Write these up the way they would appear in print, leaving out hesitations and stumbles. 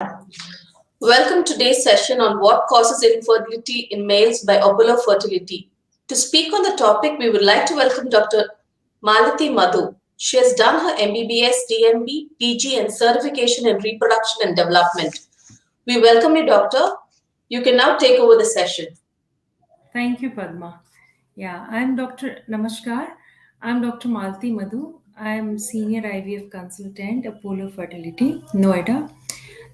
Welcome to today's session on what causes infertility in males by Apollo Fertility. To speak on the topic, we would like to welcome Dr. Malati Madhu. She has done her MBBS, DMB, PG, and certification in reproduction and development. We welcome you, Doctor. You can now take over the session. Thank you, Padma. I'm Dr. Namaskar. I'm Dr. Malti Madhu. I'm Senior IVF Consultant, Apollo Fertility, Noida.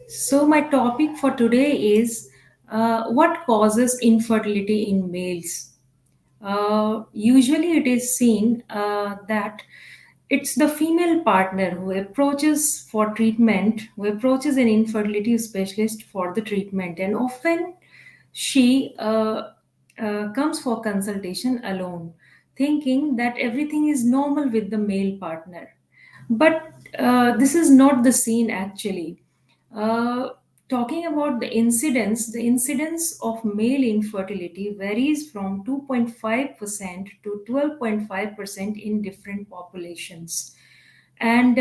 So, my topic for today is what causes infertility in males. Usually, it is seen that it's the female partner who approaches for treatment, who approaches an infertility specialist for the treatment, and often she comes for consultation alone, thinking that everything is normal with the male partner. But this is not the scene actually. Uh, Talking about the incidence of male infertility varies from 2.5% to 12.5% in different populations. And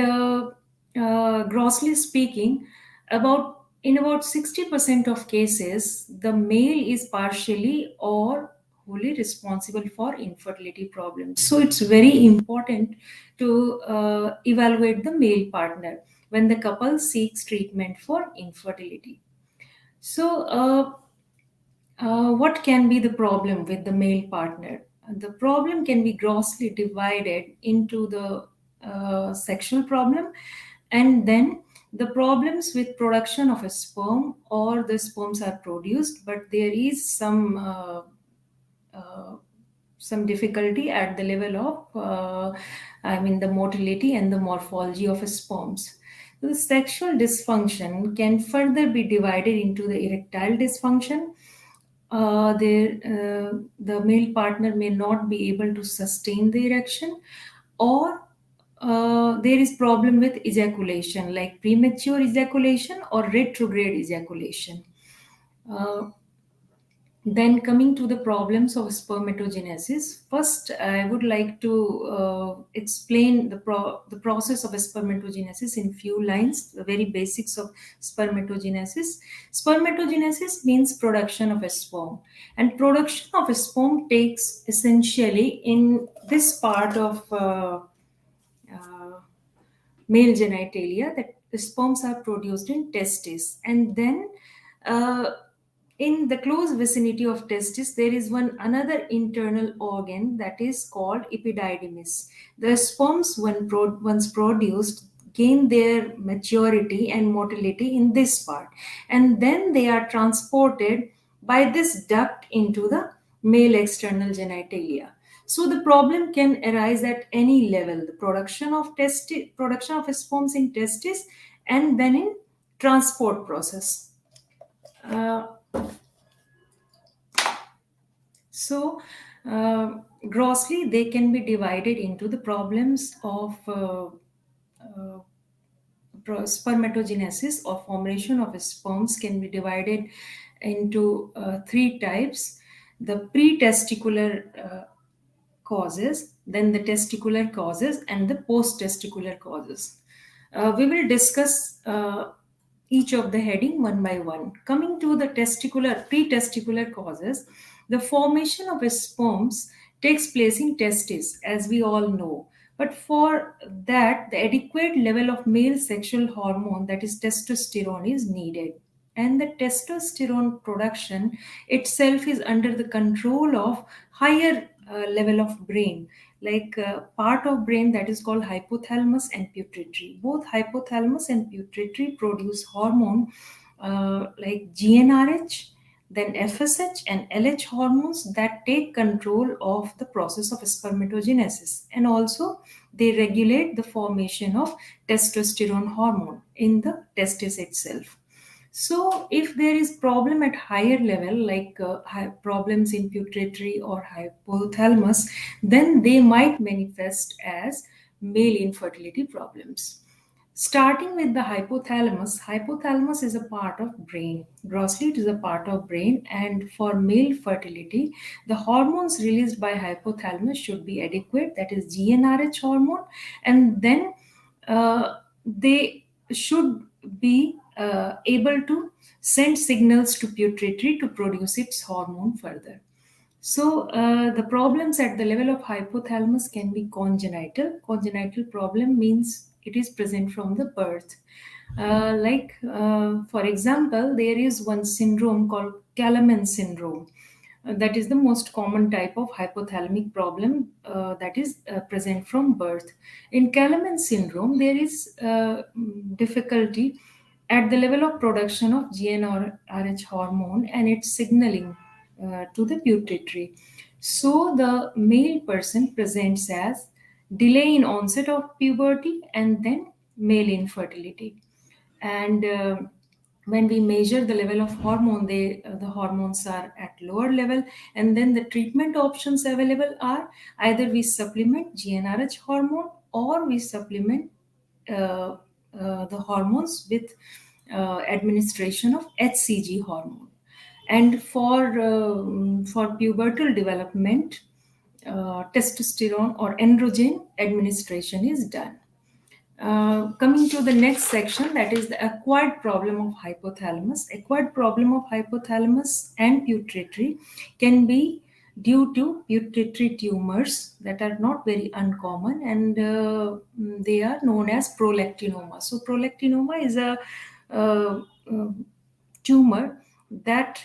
grossly speaking, about 60% of cases, the male is partially or wholly responsible for infertility problems. So it's very important to evaluate the male partner when the couple seeks treatment for infertility. So, what can be the problem with the male partner? The problem can be grossly divided into the sexual problem and then the problems with production of a sperm, or the sperms are produced, but there is uh, some difficulty at the level of, the motility and the morphology of sperms. So the sexual dysfunction can further be divided into the erectile dysfunction. The male partner may not be able to sustain the erection, or there is problem with ejaculation, like premature ejaculation or retrograde ejaculation. Uh, then coming to the problems of spermatogenesis, first I would like to explain the process of spermatogenesis in few lines, the very basics of spermatogenesis. Spermatogenesis means production of a sperm, and production of a sperm takes essentially in this part of uh, male genitalia, that the sperms are produced in testis, and then uh, in the close vicinity of testis there is one another internal organ that is called epididymis. The sperms once produced gain their maturity and motility in this part, and then they are transported by this duct into the male external genitalia. So the problem can arise at any level: the production of sperms in testis, and then in transport process. Uh, So, grossly, they can be divided into the problems of uh, spermatogenesis, or formation of sperms, can be divided into three types: the pre-testicular causes, then the testicular causes, and the post-testicular causes. We will discuss each of the heading one by one. Coming to the pre-testicular causes, the formation of sperms takes place in testis, as we all know. But for that, the adequate level of male sexual hormone, that is testosterone, is needed. And the testosterone production itself is under the control of higher level of brain, like part of brain that is called hypothalamus and pituitary. Both hypothalamus and pituitary produce hormone like GnRH, then FSH and LH hormones that take control of the process of spermatogenesis, and also they regulate the formation of testosterone hormone in the testis itself. So, if there is problem at higher level, like problems in pituitary or hypothalamus, then they might manifest as male infertility problems. Starting with the hypothalamus is a part of brain. Grossly, it is a part of brain, and for male fertility, the hormones released by hypothalamus should be adequate. That is GnRH hormone, and then they should be able to send signals to pituitary to produce its hormone further. So the problems at the level of hypothalamus can be congenital. Congenital problem means it is present from the birth. For example, there is one syndrome called Kalaman syndrome. That is the most common type of hypothalamic problem that is present from birth. In Kalaman syndrome, there is difficulty at the level of production of GnRH hormone and its signaling to the pituitary. So the male person presents as delay in onset of puberty and then male infertility. And when we measure the level of hormone, the hormones are at lower level, and then the treatment options available are either we supplement GnRH hormone or we supplement the hormones with administration of HCG hormone. And for pubertal development, testosterone or androgen administration is done. Coming to the next section, that is the acquired problem of hypothalamus. Acquired problem of hypothalamus and pituitary can be due to pituitary tumors that are not very uncommon, and they are known as prolactinoma. So prolactinoma is a tumor that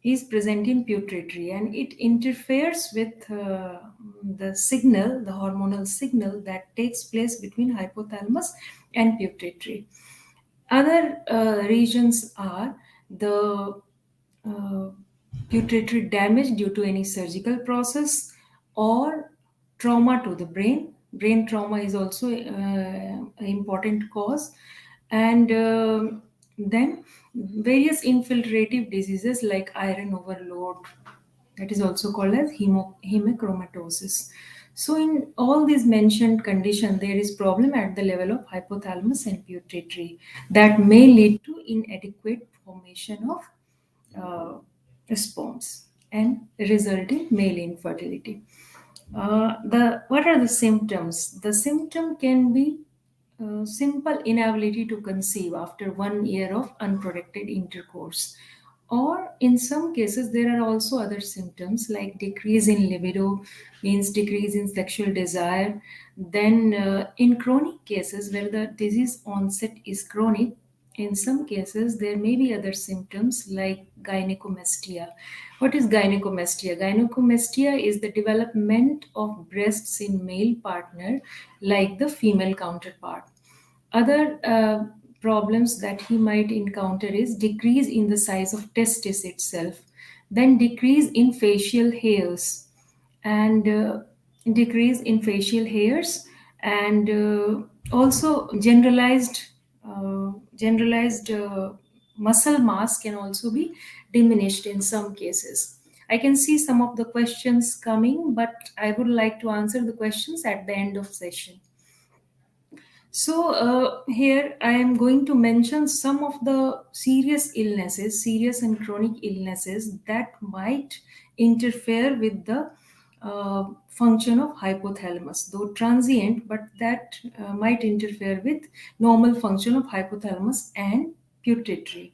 is present in pituitary, and it interferes with the signal, the hormonal signal that takes place between hypothalamus and pituitary. Other regions are the pituitary damage due to any surgical process or trauma to the brain. Brain trauma is also an important cause. And then various infiltrative diseases like iron overload, that is also called as hemochromatosis. So in all these mentioned conditions, there is problem at the level of hypothalamus and pituitary that may lead to inadequate formation of sperms and result in male infertility. What are the symptoms? The symptom can be simple inability to conceive after 1 year of unprotected intercourse. Or in some cases, there are also other symptoms like decrease in libido, means decrease in sexual desire. Then, in chronic cases where the disease onset is chronic, in some cases there may be other symptoms like gynecomastia. What is gynecomastia? Gynecomastia is the development of breasts in male partner like the female counterpart. Other problems that he might encounter is decrease in the size of testis itself, then decrease in facial hairs, and also generalized muscle mass can also be diminished in some cases. I can see some of the questions coming, but I would like to answer the questions at the end of session. So here I am going to mention some of the serious and chronic illnesses that might interfere with the function of hypothalamus, though transient, but that might interfere with normal function of hypothalamus and pituitary,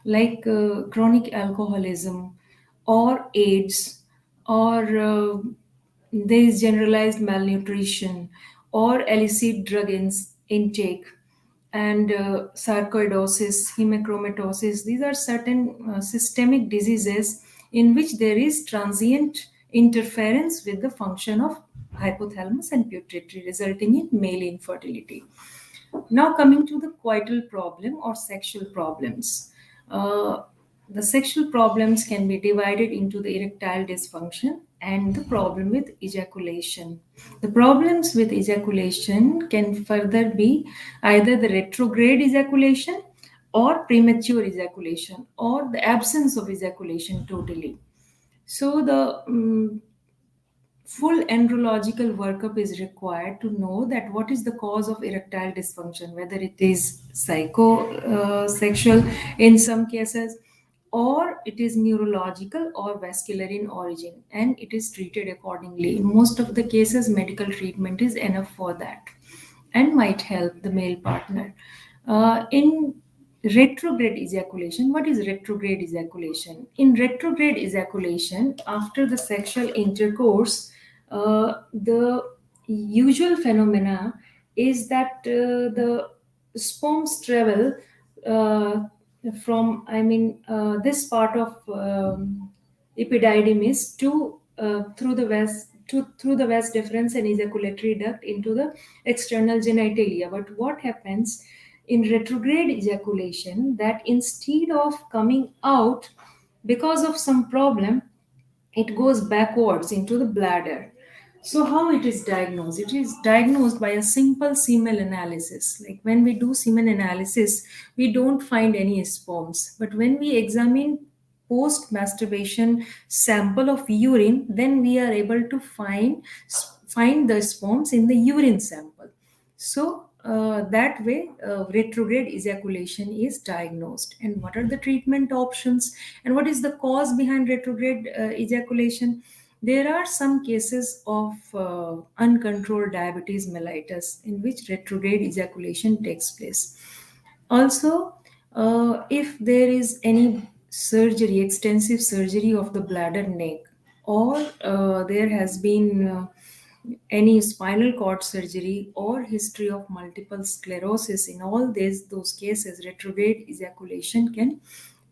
like chronic alcoholism or AIDS, or there is generalized malnutrition or illicit drug intake, and sarcoidosis, hemochromatosis. These are certain systemic diseases in which there is transient interference with the function of hypothalamus and pituitary, resulting in male infertility. Now, coming to the coital problem or sexual problems. The sexual problems can be divided into the erectile dysfunction and the problem with ejaculation. The problems with ejaculation can further be either the retrograde ejaculation or premature ejaculation or the absence of ejaculation totally. So the full andrological workup is required to know that what is the cause of erectile dysfunction, whether it is psychosexual in some cases, or it is neurological or vascular in origin, and it is treated accordingly. In most of the cases, medical treatment is enough for that and might help the male partner. In Retrograde ejaculation. What is retrograde ejaculation? In retrograde ejaculation, after the sexual intercourse, the usual phenomena is that the sperms travel uh, from, this part of epididymis to through the vas deferens and ejaculatory duct into the external genitalia. But what happens in retrograde ejaculation, that instead of coming out because of some problem, it goes backwards into the bladder. So how it is diagnosed? It is diagnosed by a simple semen analysis. Like when we do semen analysis, we don't find any sperms, but when we examine post masturbation sample of urine, then we are able to find the sperms in the urine sample. So that way, retrograde ejaculation is diagnosed. And what are the treatment options? And what is the cause behind retrograde ejaculation? There are some cases of uncontrolled diabetes mellitus in which retrograde ejaculation takes place. Also, if there is any surgery, extensive surgery of the bladder neck, or there has been any spinal cord surgery or history of multiple sclerosis, in all those cases, retrograde ejaculation can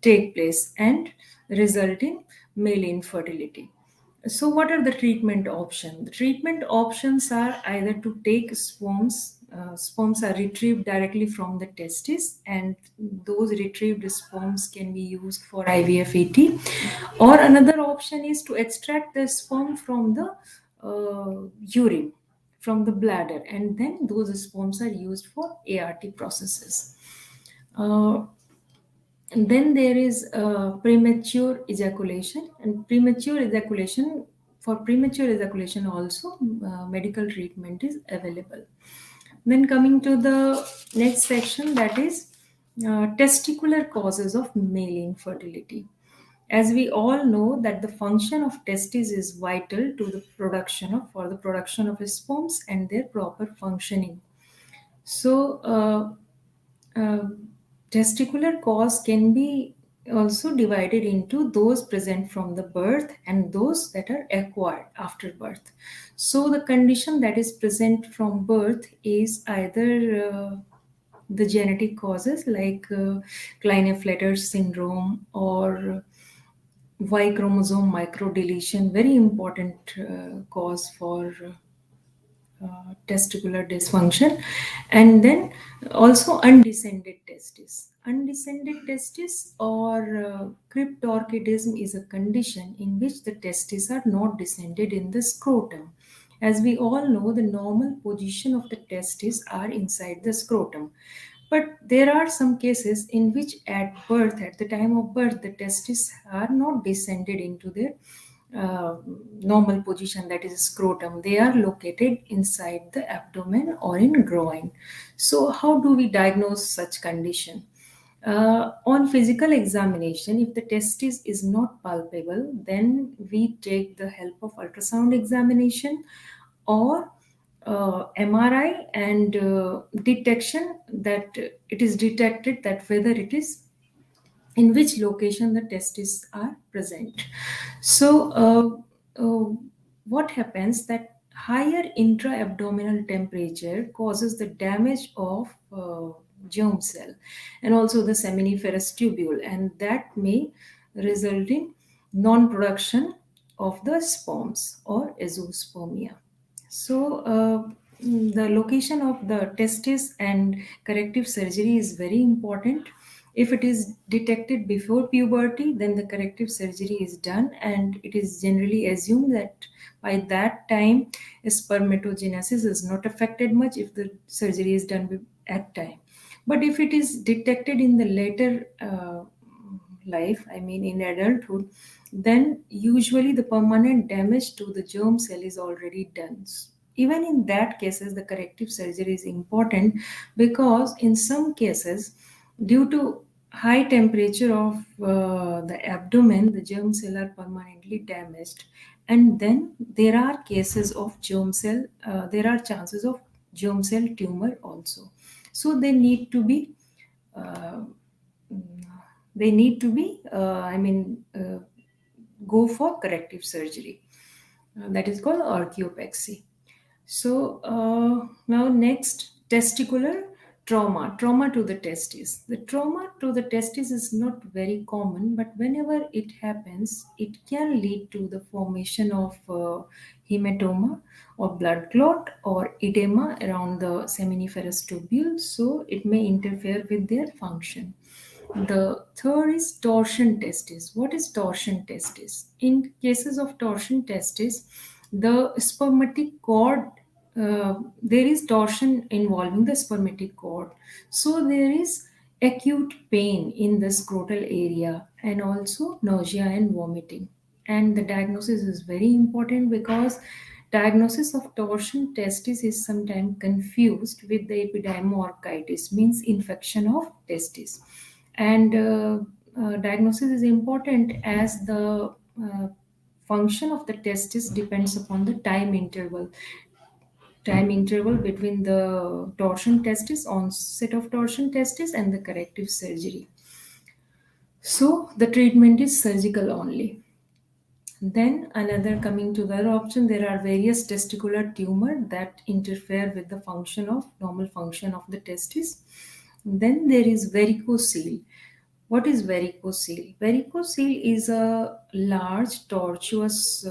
take place and result in male infertility. So, what are the treatment options? The treatment options are either to take sperms. Sperms are retrieved directly from the testis, and those retrieved sperms can be used for IVF-AT. Or another option is to extract the sperm from the urine, from the bladder, and then those sperms are used for ART processes. And then there is premature ejaculation, and for premature ejaculation also medical treatment is available. Then coming to the next section, that is testicular causes of male infertility. As we all know that the function of testes is vital to the production of sperms and their proper functioning. So uh, testicular cause can be also divided into those present from the birth and those that are acquired after birth. So the condition that is present from birth is either the genetic causes like Klinefelter syndrome or Y chromosome microdeletion, very important cause for testicular dysfunction. And then also undescended testis. Undescended testis or cryptorchidism is a condition in which the testes are not descended in the scrotum. As we all know, the normal position of the testes are inside the scrotum. But there are some cases in which at the time of birth, the testes are not descended into their normal position, that is scrotum. They are located inside the abdomen or in groin. So how do we diagnose such condition? On physical examination, if the testis is not palpable, then we take the help of ultrasound examination or MRI and detection, that it is detected that whether it is in which location the testes are present. So, what happens that higher intra-abdominal temperature causes the damage of germ cell and also the seminiferous tubule, and that may result in non-production of the sperms or azoospermia. So, the location of the testis and corrective surgery is very important. If it is detected before puberty, then the corrective surgery is done, and it is generally assumed that by that time spermatogenesis is not affected much if the surgery is done at time. But if it is detected in the later life, I mean in adulthood, then usually the permanent damage to the germ cell is already done. Even in that cases, the corrective surgery is important, because in some cases, due to high temperature of the abdomen, the germ cell are permanently damaged, and then there are cases of there are chances of germ cell tumor also. So they need to be uh, they need to be, go for corrective surgery. That is called orchiopexy. So now next, testicular trauma, trauma to the testis. The trauma to the testis is not very common, but whenever it happens, it can lead to the formation of hematoma or blood clot or edema around the seminiferous tubule. So it may interfere with their function. The third is torsion testis. What is torsion testis? In cases of torsion testis, the spermatic cord, there is torsion involving the spermatic cord. So there is acute pain in the scrotal area and also nausea and vomiting. And the diagnosis is very important because diagnosis of torsion testis is sometimes confused with the epidermoorchitis, means infection of testis. And diagnosis is important as the function of the testis depends upon the time interval between the torsion testis, onset of torsion testis, and the corrective surgery. So the treatment is surgical only. Then another, coming to the other option, there are various testicular tumor that interfere with the normal function of the testis. Then there is varicocele. What is varicocele? Varicocele is a large tortuous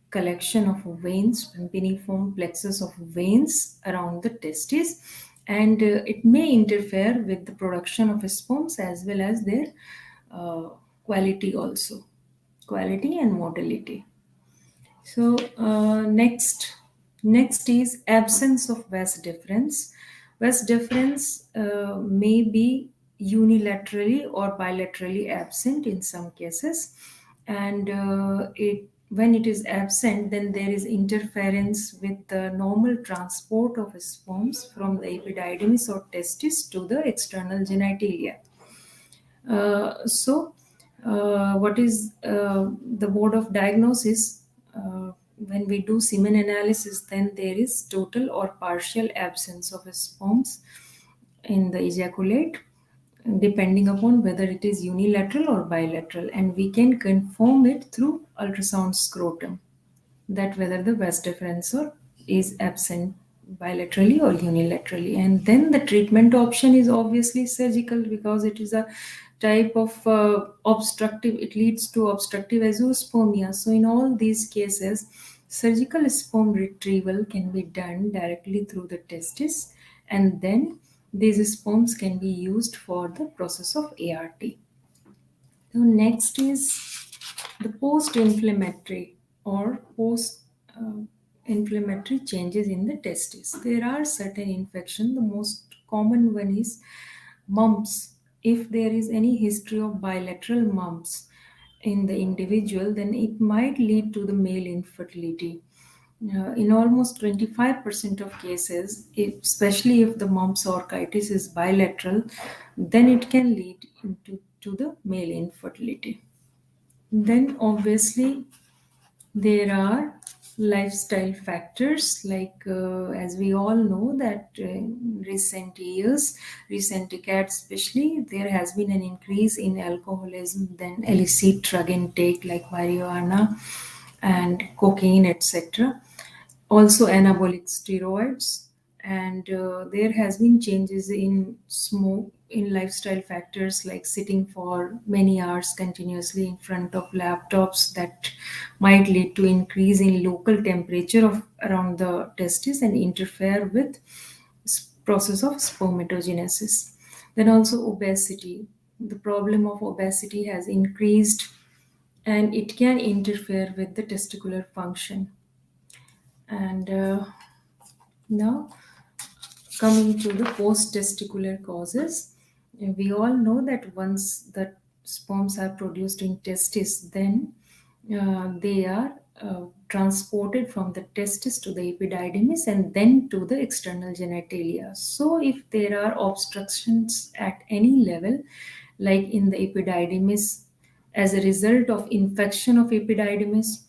collection of veins, piniform plexus of veins around the testis, and it may interfere with the production of sperms as well as their uh, quality also, quality and motility. So next is absence of vas deferens. Vas deferens may be unilaterally or bilaterally absent in some cases, and it when it is absent, then there is interference with the normal transport of sperms from the epididymis or testis to the external genitalia. What is the mode of diagnosis? When we do semen analysis, then there is total or partial absence of sperms in the ejaculate, depending upon whether it is unilateral or bilateral, and we can confirm it through ultrasound scrotum that whether the vas deferens is absent bilaterally or unilaterally. And then the treatment option is obviously surgical because it is a type of obstructive, it leads to obstructive azoospermia. So in all these cases, surgical sperm retrieval can be done directly through the testis, and then these sperms can be used for the process of ART. So next is the post-inflammatory or post-inflammatory changes in the testis. There are certain infections. The most common one is mumps. If there is any history of bilateral mumps in the individual, then it might lead to the male infertility. In almost 25% of cases, especially if the mumps orchitis is bilateral, then it can lead to the male infertility. Then obviously there are lifestyle factors like as we all know that in recent years, recent decades especially, there has been an increase in alcoholism, then illicit drug intake like marijuana and cocaine, etc. Also anabolic steroids, and there has been changes in smoke, in lifestyle factors like sitting for many hours continuously in front of laptops that might lead to increase in local temperature of around the testis and interfere with process of spermatogenesis. Then also obesity, the problem of obesity has increased and it can interfere with the testicular function. And now, coming to the post-testicular causes, we all know that once the sperms are produced in testis, then they are transported from the testis to the epididymis and then to the external genitalia. So, if there are obstructions at any level, like in the epididymis, as a result of infection of epididymis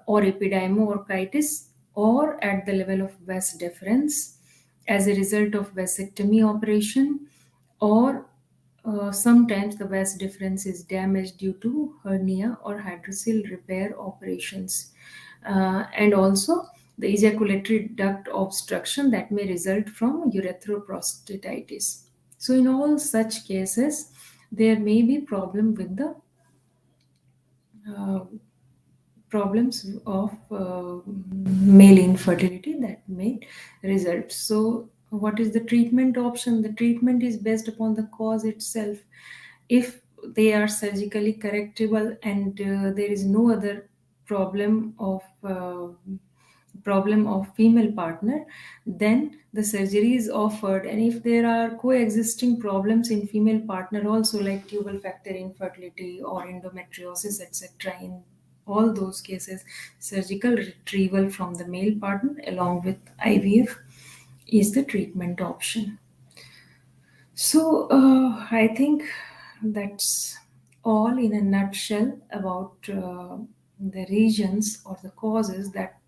or epidermoorchitis, or at the level of vas deferens as a result of vasectomy operation, or Sometimes the vas difference is damaged due to hernia or hydrocele repair operations. And also the ejaculatory duct obstruction that may result from urethroprostatitis. So in all such cases, there may be problem with the uh, problems of male infertility that may result. So, what is the treatment option? The treatment is based upon the cause itself. If they are surgically correctable and there is no other problem of female partner, then the surgery is offered. And if there are coexisting problems in female partner also, like tubal factor infertility or endometriosis, etc., in all those cases, surgical retrieval from the male partner along with IVF is the treatment option. So I think that's all in a nutshell about the regions or the causes that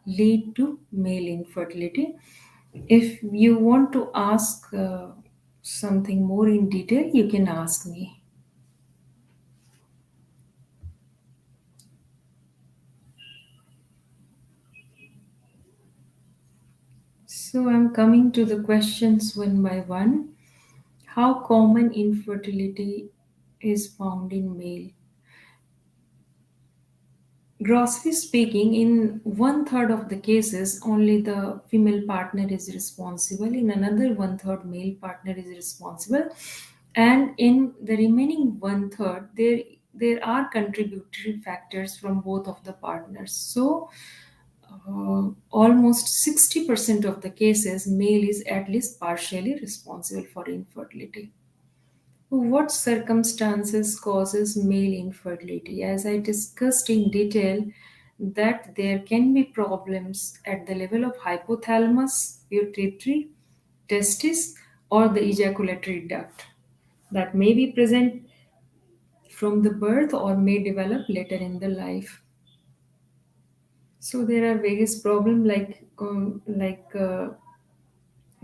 lead to male infertility. If you want to ask something more in detail, you can ask me. So I'm coming to the questions one by one. How common infertility is found in male? Grossly speaking, in one third of the cases, only the female partner is responsible. In another one third, male partner is responsible, and in the remaining one third, there are contributory factors from both of the partners. So, almost 60% of the cases, male is at least partially responsible for infertility. What circumstances causes male infertility? As I discussed in detail, that there can be problems at the level of hypothalamus, pituitary, testis, or the ejaculatory duct that may be present from the birth or may develop later in the life. So there are various problems like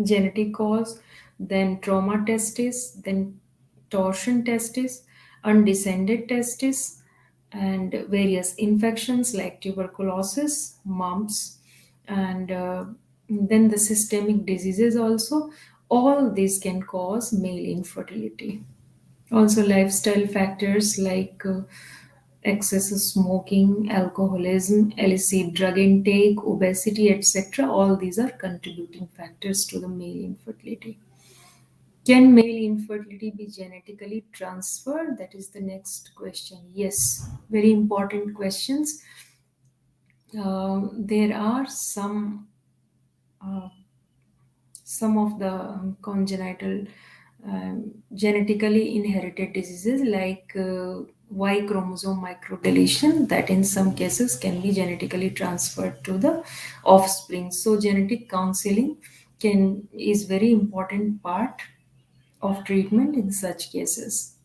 genetic cause, then trauma testis, then torsion testis, undescended testis, and various infections like tuberculosis, mumps, and then the systemic diseases also. All these can cause male infertility. Also, lifestyle factors like excessive smoking, alcoholism, illicit drug intake, obesity, etc. All these are contributing factors to the male infertility. Can male infertility be genetically transferred? That is the next question. Yes, very important questions. There are uh, some of the congenital genetically inherited diseases like Y chromosome microdeletion that in some cases can be genetically transferred to the offspring. So genetic counseling can is very important part of treatment in such cases.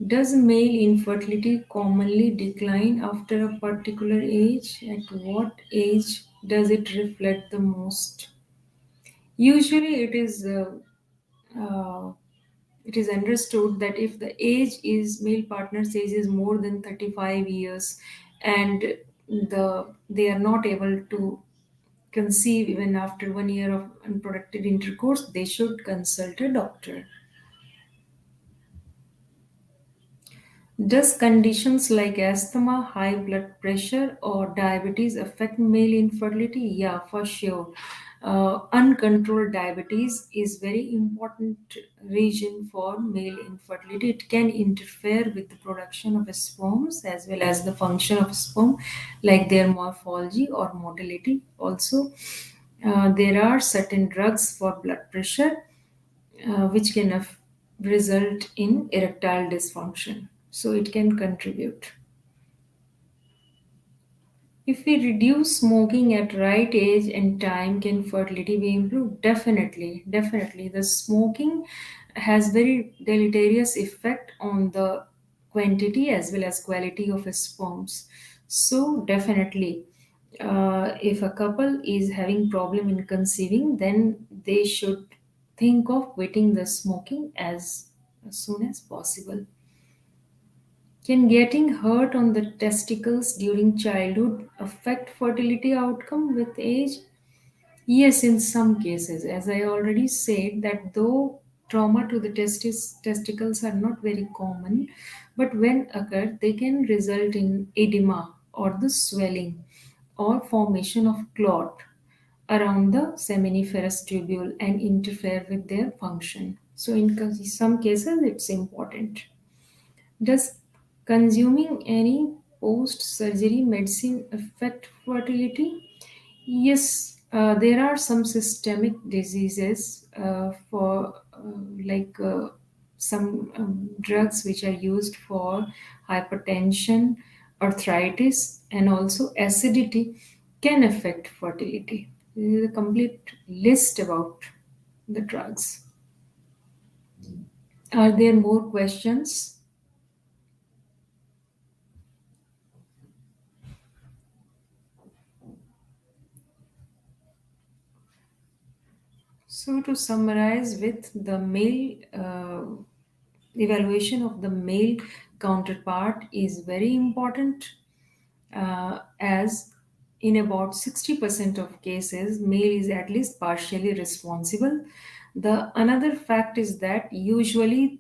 Does male infertility commonly decline after a particular age? At what age does it reflect the most? Usually, uh, it is understood that if the age is male partner's age is more than 35 years and they are not able to conceive even after 1 year of unprotected intercourse, they should consult a doctor. Does conditions like asthma, high blood pressure, or diabetes affect male infertility? Yeah, for sure. Uncontrolled diabetes is very important region for male infertility. It can interfere with the production of sperms as well as the function of sperm, like their morphology or motility. Also, there are certain drugs for blood pressure which can result in erectile dysfunction. So it can contribute. If we reduce smoking at right age and time, can fertility be improved? Definitely, definitely. The smoking has very deleterious effect on the quantity as well as quality of sperms. So definitely, if a couple is having problem in conceiving, then they should think of quitting the smoking as soon as possible. Can getting hurt on the testicles during childhood affect fertility outcome with age? Yes, in some cases, as I already said, that though trauma to the testicles are not very common, but when occur, they can result in edema or the swelling or formation of clot around the seminiferous tubule and interfere with their function. So, in some cases, it's important. Does consuming any post surgery medicine affect fertility? Yes, there are some systemic diseases for some drugs which are used for hypertension, arthritis, and also acidity can affect fertility. This is a complete list about the drugs. Are there more questions? So, to summarize, with the male evaluation of the male counterpart is very important, as in about 60% of cases, male is at least partially responsible. The another fact is that usually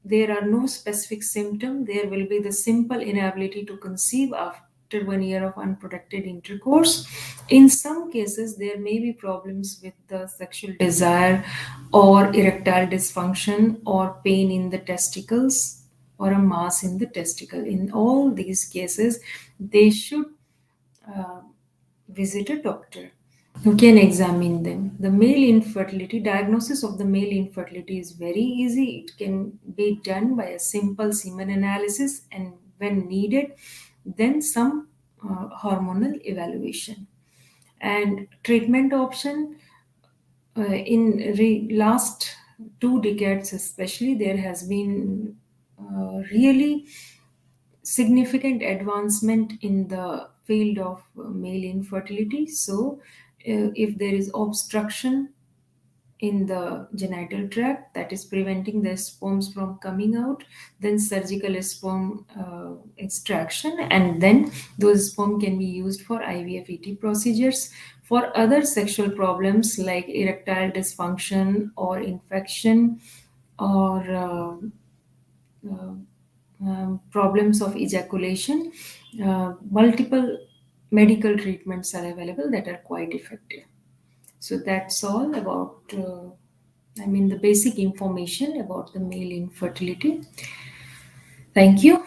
there are no specific symptom. There will be the simple inability to conceive after 1 year of unprotected intercourse. In some cases, there may be problems with the sexual desire or erectile dysfunction or pain in the testicles or a mass in the testicle. In all these cases, they should uh, visit a doctor who can examine them. The male infertility diagnosis of the male infertility is very easy. It can be done by a simple semen analysis, and when needed, then some hormonal evaluation. And treatment option, in last 2 decades especially, there has been really significant advancement in the field of male infertility. So, if there is obstruction in the genital tract that is preventing the sperms from coming out, then surgical sperm extraction, and then those sperm can be used for IVF ET procedures. For other sexual problems like erectile dysfunction or infection or uh, problems of ejaculation, multiple medical treatments are available that are quite effective. So that's all about, the basic information about the male infertility. Thank you.